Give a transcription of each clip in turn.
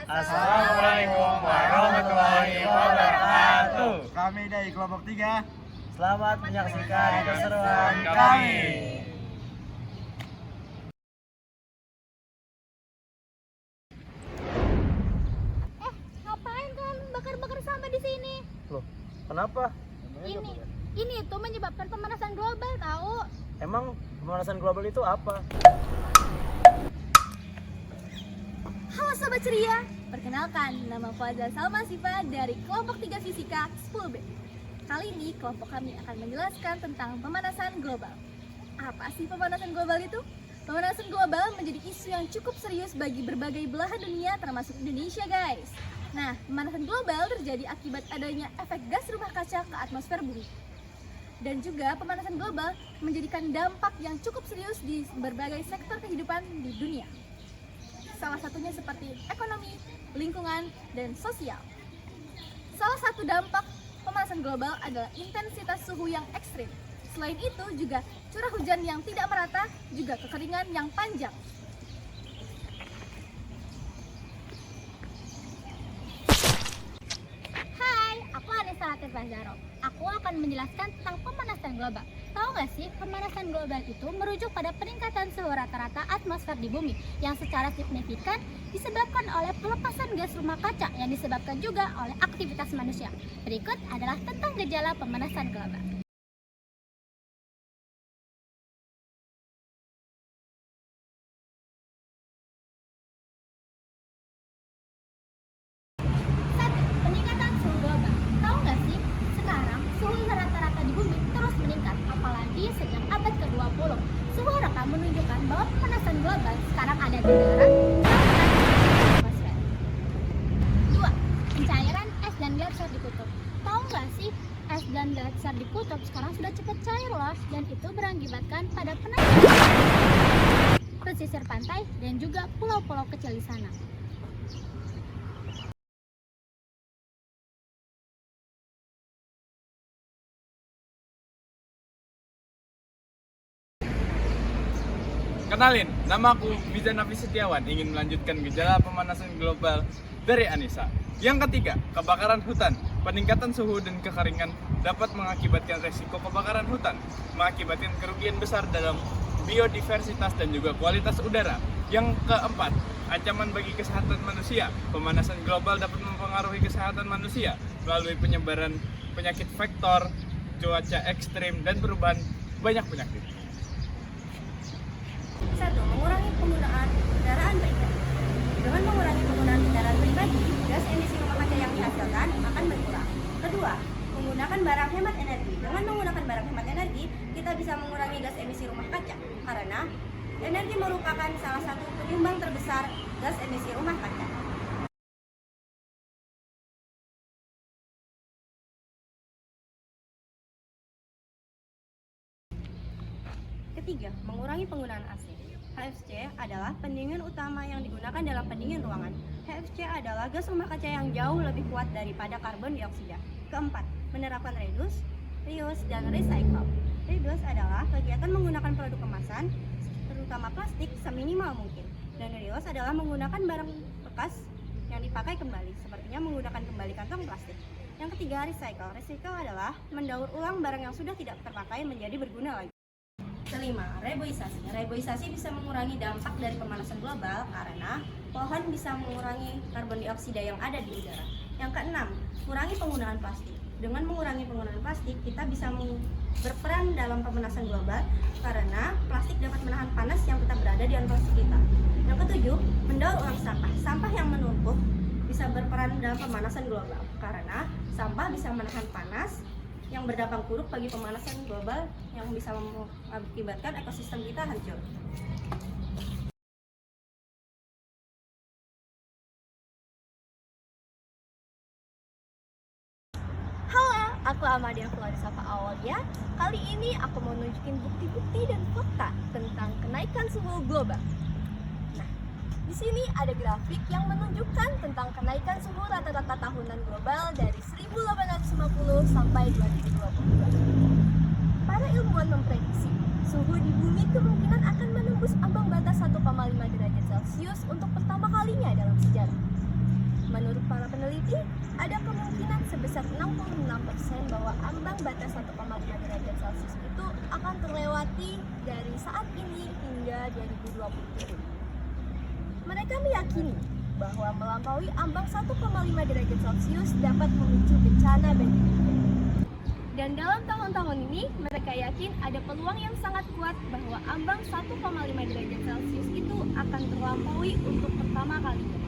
Assalamualaikum warahmatullahi wabarakatuh. Kami dari kelompok 3. Selamat menyaksikan keseruan kami. Ngapain kalian bakar-bakar sampah di sini? Loh, kenapa? Ini itu menyebabkan pemanasan global, tahu? Emang pemanasan global itu apa? Halo Sobat Ceria, perkenalkan nama Fazal Salma Sifa dari kelompok 3 Fisika 10B. Kali ini kelompok kami akan menjelaskan tentang pemanasan global. Apa sih pemanasan global itu? Pemanasan global menjadi isu yang cukup serius bagi berbagai belahan dunia termasuk Indonesia, guys. Nah, pemanasan global terjadi akibat adanya efek gas rumah kaca ke atmosfer bumi. Dan juga pemanasan global menjadikan dampak yang cukup serius di berbagai sektor kehidupan di dunia. Salah satunya seperti ekonomi, lingkungan, dan sosial. Salah satu dampak pemanasan global adalah intensitas suhu yang ekstrim. Selain itu juga curah hujan yang tidak merata, juga kekeringan yang panjang. Hai, aku Anissa Latif Bazaro. Aku akan menjelaskan tentang pemanasan global. Tahu nggak sih, pemanasan global itu merujuk pada peningkatan suhu rata-rata atmosfer di bumi yang secara signifikan disebabkan oleh pelepasan gas rumah kaca yang disebabkan juga oleh aktivitas manusia. Berikut adalah tentang gejala pemanasan global. Peningkatan suhu global. Tahu nggak sih, sekarang suhu rata-rata di bumi terus meningkat, apalagi sejak abad ke-20. Suhu rekam menunjukkan bahwa pemanasan global sekarang ada di darat atmosfer. 2. Pencairan es dan gletser di kutub. Tahu nggak sih, es dan gletser di kutub sekarang sudah cepat cair loh, dan itu berakibatkan pada penaikan pesisir pantai dan juga pulau-pulau kecil di sana. Kenalin, nama aku Bizan Nafis Setiawan, ingin melanjutkan gejala pemanasan global dari Anissa. Yang ketiga, kebakaran hutan. Peningkatan suhu dan kekeringan dapat mengakibatkan resiko kebakaran hutan, mengakibatkan kerugian besar dalam biodiversitas dan juga kualitas udara. Yang keempat, ancaman bagi kesehatan manusia. Pemanasan global dapat mempengaruhi kesehatan manusia melalui penyebaran penyakit vektor, cuaca ekstrim, dan perubahan banyak penyakit. 1. Mengurangi penggunaan kendaraan pribadi. Dengan mengurangi penggunaan kendaraan pribadi, gas emisi rumah kaca yang dihasilkan akan berkurang. Kedua, menggunakan barang hemat energi. Dengan menggunakan barang hemat energi, kita bisa mengurangi gas emisi rumah kaca karena energi merupakan salah satu penyumbang terbesar gas emisi rumah kaca. Ketiga, mengurangi penggunaan AC. HFC adalah pendingin utama yang digunakan dalam pendingin ruangan. HFC adalah gas rumah kaca yang jauh lebih kuat daripada karbon dioksida. Keempat, menerapkan reduce, reuse, dan recycle. Reduce adalah kegiatan menggunakan produk kemasan, terutama plastik, seminimal mungkin. Dan reuse adalah menggunakan barang bekas yang dipakai kembali, sepertinya menggunakan kembali kantong plastik. Yang ketiga, recycle. Recycle adalah mendaur ulang barang yang sudah tidak terpakai menjadi berguna lagi. Kelima, reboisasi. Reboisasi bisa mengurangi dampak dari pemanasan global karena pohon bisa mengurangi karbon dioksida yang ada di udara. Yang keenam, kurangi penggunaan plastik. Dengan mengurangi penggunaan plastik, kita bisa berperan dalam pemanasan global karena plastik dapat menahan panas yang tetap berada di atmosfer kita. Yang ketujuh, mendaur ulang sampah. Sampah yang menumpuk bisa berperan dalam pemanasan global karena sampah bisa menahan panas yang berdampak buruk bagi pemanasan global yang bisa mengakibatkan ekosistem kita hancur. Halo, aku Amadia Florisa Aulia. Kali ini aku mau nunjukin bukti-bukti dan fakta tentang kenaikan suhu global. Nah, di sini ada grafik yang menunjukkan tentang kenaikan suhu rata-rata tahunan global dari 1850 sampai 2022. Para ilmuwan memprediksi suhu di bumi kemungkinan akan menembus ambang batas 1,5 derajat Celcius untuk pertama kalinya dalam sejarah. para peneliti, ada kemungkinan sebesar 66% bahwa ambang batas 1,5 derajat Celcius itu akan terlewati dari saat ini hingga 2020. Mereka meyakini bahwa melampaui ambang 1,5 derajat Celcius dapat memicu bencana bagi dunia. Dan dalam tahun-tahun ini, mereka yakin ada peluang yang sangat kuat bahwa ambang 1,5 derajat Celcius itu akan terlampaui untuk pertama kalinya.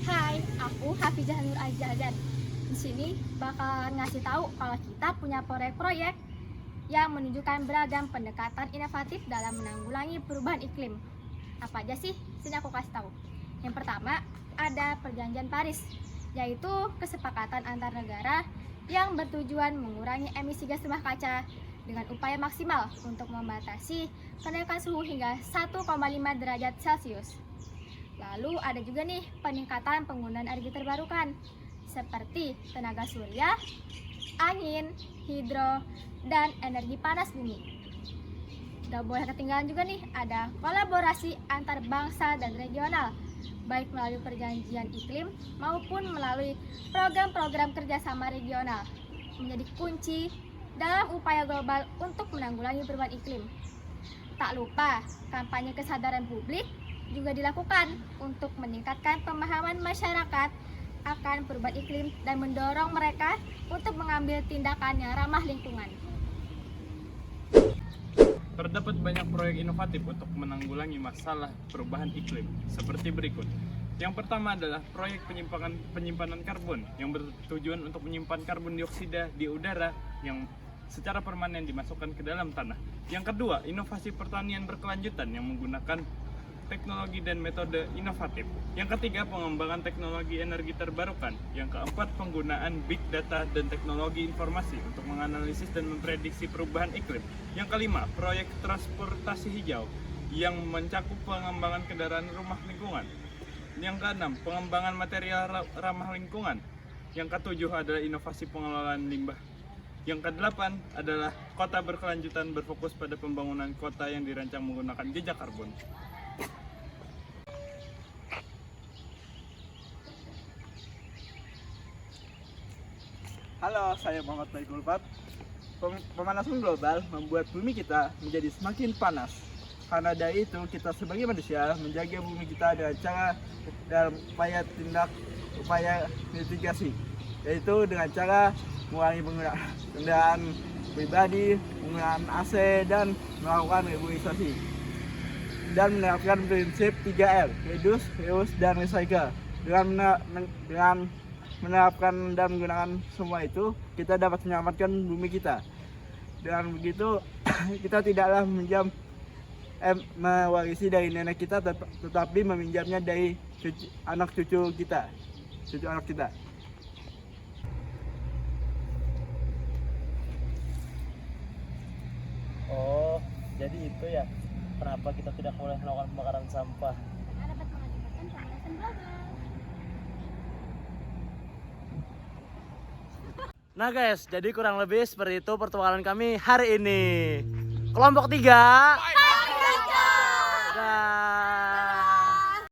Hai, aku Hafizah Nur Azhadan. Di sini bakal ngasih tahu kalau kita punya proyek-proyek yang menunjukkan beragam pendekatan inovatif dalam menanggulangi perubahan iklim. Apa aja sih? Sini aku kasih tahu. Yang pertama, ada Perjanjian Paris, yaitu kesepakatan antar negara yang bertujuan mengurangi emisi gas rumah kaca dengan upaya maksimal untuk membatasi kenaikan suhu hingga 1,5 derajat Celcius. Lalu ada juga nih peningkatan penggunaan energi terbarukan seperti tenaga surya, angin, hidro, dan energi panas bumi. Gak boleh ketinggalan juga nih ada kolaborasi antar bangsa dan regional, baik melalui perjanjian iklim maupun melalui program-program kerjasama regional, menjadi kunci dalam upaya global untuk menanggulangi perubahan iklim. Tak lupa, kampanye kesadaran publik juga dilakukan untuk meningkatkan pemahaman masyarakat akan perubahan iklim dan mendorong mereka untuk mengambil tindakan yang ramah lingkungan. Terdapat banyak proyek inovatif untuk menanggulangi masalah perubahan iklim seperti berikut. Yang pertama adalah proyek penyimpanan karbon yang bertujuan untuk menyimpan karbon dioksida di udara yang secara permanen dimasukkan ke dalam tanah. Yang kedua, inovasi pertanian berkelanjutan yang menggunakan teknologi dan metode inovatif. Yang ketiga, pengembangan teknologi energi terbarukan. Yang keempat, penggunaan big data dan teknologi informasi untuk menganalisis dan memprediksi perubahan iklim. Yang kelima, proyek transportasi hijau yang mencakup pengembangan kendaraan rumah lingkungan. Yang keenam, pengembangan material ramah lingkungan. Yang ketujuh adalah inovasi pengelolaan limbah. Yang kedelapan adalah kota berkelanjutan berfokus pada pembangunan kota yang dirancang menggunakan jejak karbon. Halo, saya Muhammad Baikul Fat. Pemanasan global membuat bumi kita menjadi semakin panas. Karena dari itu, kita sebagai manusia menjaga bumi kita dengan cara dalam upaya mitigasi, yaitu dengan cara mengurangi penggunaan kendaraan pribadi, penggunaan AC, dan melakukan reboisasi. Dan menerapkan prinsip 3R, reduce, reuse, dan recycle. Dengan menerapkan dan menggunakan semua itu, kita dapat menyelamatkan bumi kita. Dengan begitu, kita tidaklah mewarisi dari nenek kita, tetapi meminjamnya dari anak cucu anak kita. Oh, jadi itu ya kenapa kita tidak boleh melakukan pembakaran sampah. Karena dapat mengakibatkan pemanasan global. Nah guys, jadi kurang lebih seperti itu pertukaran kami hari ini. Kelompok 3. Dah.